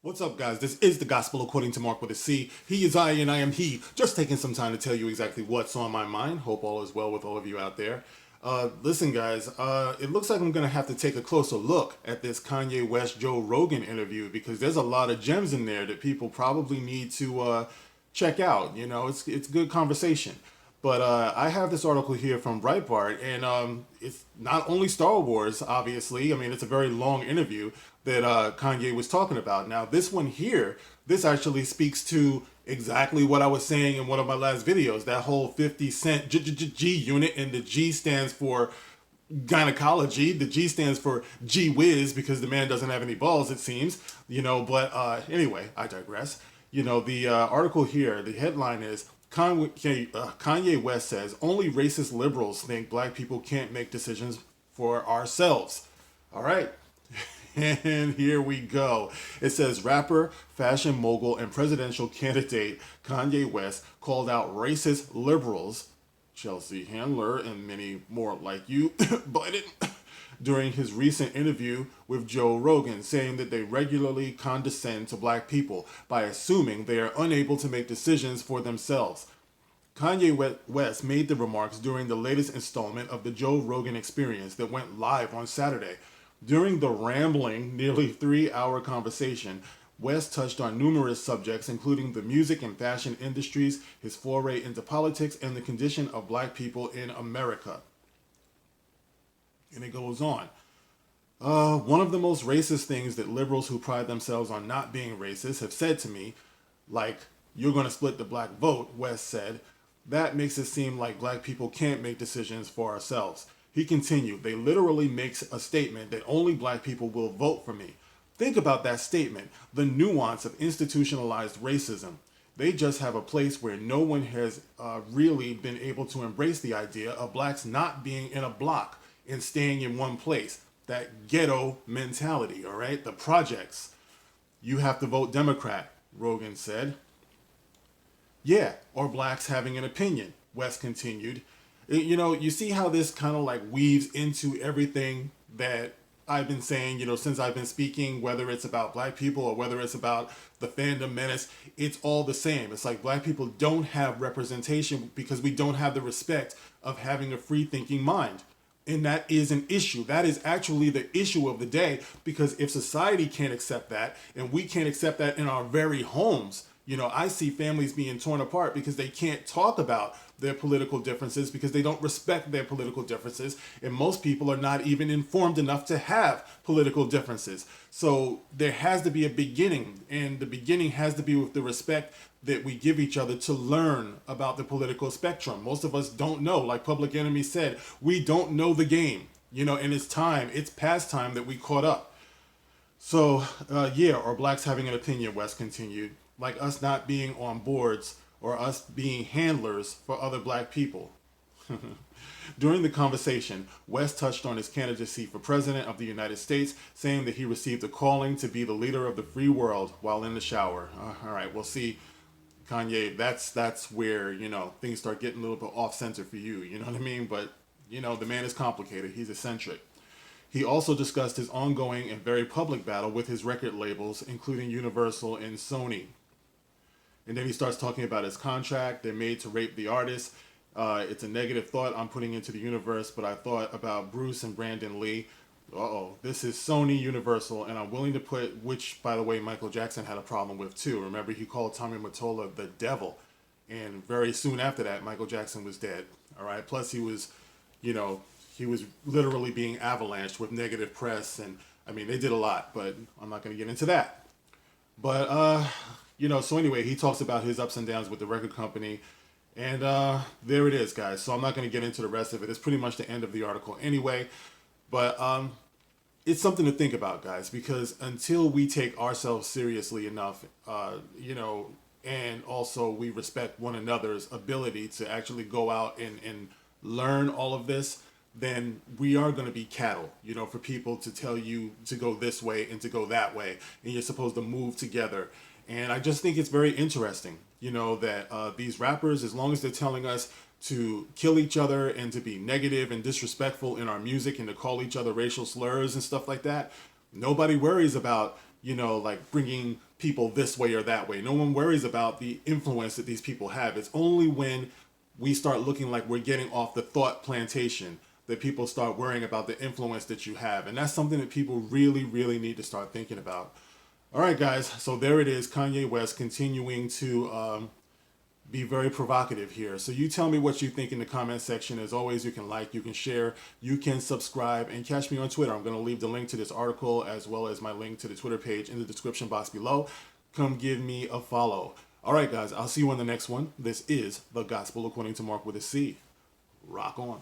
What's up, guys? This is the Gospel According to Mark with a C. He is I and I am he. Just taking some time to tell you exactly what's on my mind. Hope all is well with all of you out there. Listen, guys, it looks like I'm going to have to take a closer look at this Kanye West Joe Rogan interview because there's a lot of gems in there that people probably need to check out. You know, it's good conversation. But I have this article here from Breitbart, and it's not only Star Wars, obviously. I mean, it's a very long interview that Kanye was talking about. Now, this one here, this actually speaks to exactly what I was saying in one of my last videos. That whole 50 cent G unit, and the G stands for gynecology. The G stands for G whiz because the man doesn't have any balls, it seems. You know, but anyway, I digress. You know, the article here, the headline is Kanye West says only racist liberals think black people can't make decisions for ourselves. All right. And here we go. It says rapper, fashion mogul, and presidential candidate Kanye West called out racist liberals, Chelsea Handler, and many more like you, Biden, during his recent interview with Joe Rogan, saying that they regularly condescend to black people by assuming they are unable to make decisions for themselves. Kanye West made the remarks during the latest installment of the Joe Rogan Experience that went live on Saturday. During the rambling, nearly 3 hour conversation, West touched on numerous subjects, including the music and fashion industries, his foray into politics, and the condition of black people in America. And it goes on. One of the most racist things that liberals who pride themselves on not being racist have said to me, like, you're going to split the black vote, West said. That makes it seem like black people can't make decisions for ourselves. He continued, they literally makes a statement that only black people will vote for me. Think about that statement, the nuance of institutionalized racism. They just have a place where no one has really been able to embrace the idea of blacks not being in a block and staying in one place. That ghetto mentality, all right? The projects. You have to vote Democrat, Rogan said. Yeah, or blacks having an opinion, West continued. You know, you see how this kind of like weaves into everything that I've been saying, you know, since I've been speaking, whether it's about black people or whether it's about the fandom menace, it's all the same. It's like black people don't have representation because we don't have the respect of having a free thinking mind. And that is an issue. That is actually the issue of the day, because if society can't accept that and we can't accept that in our very homes, you know, I see families being torn apart because they can't talk about their political differences because they don't respect their political differences. And most people are not even informed enough to have political differences. So there has to be a beginning, and the beginning has to be with the respect that we give each other to learn about the political spectrum. Most of us don't know. Like Public Enemy said, we don't know the game, you know, and it's past time that we caught up. So, yeah, or blacks having an opinion, West continued, like us not being on boards or us being handlers for other black people. During the conversation, West touched on his candidacy for president of the United States, saying that he received a calling to be the leader of the free world while in the shower. All right, we'll see. Kanye, that's where, you know, things start getting a little bit off center for you, you know what I mean? But, you know, the man is complicated. He's eccentric. He also discussed his ongoing and very public battle with his record labels, including Universal and Sony. And then he starts talking about his contract. They're made to rape the artist. It's a negative thought I'm putting into the universe, but I thought about Bruce and Brandon Lee. Uh-oh, this is Sony Universal, and I'm willing to put, which, by the way, Michael Jackson had a problem with too. Remember, he called Tommy Mottola the devil. And very soon after that, Michael Jackson was dead. All right, plus he was, you know, he was literally being avalanched with negative press. And, I mean, they did a lot, but I'm not going to get into that. But, you know, so anyway, he talks about his ups and downs with the record company. And there it is, guys. So I'm not going to get into the rest of it. It's pretty much the end of the article anyway. But it's something to think about, guys, because until we take ourselves seriously enough, you know, and also we respect one another's ability to actually go out and learn all of this, then we are going to be cattle, you know, for people to tell you to go this way and to go that way. And you're supposed to move together. And I just think it's very interesting, you know, that these rappers, as long as they're telling us to kill each other and to be negative and disrespectful in our music and to call each other racial slurs and stuff like that, nobody worries about like bringing people this way or that way. No one worries about the influence that these people have. It's only when we start looking like we're getting off the thought plantation that people start worrying about the influence that you have. And that's something that people really, really need to start thinking about. All right, guys. So there it is. Kanye West continuing to be very provocative here. So you tell me what you think in the comment section. As always, you can like, you can share, you can subscribe, and catch me on Twitter. I'm going to leave the link to this article as well as my link to the Twitter page in the description box below. Come give me a follow. All right, guys. I'll see you on the next one. This is The Gospel According to Mark with a C. Rock on.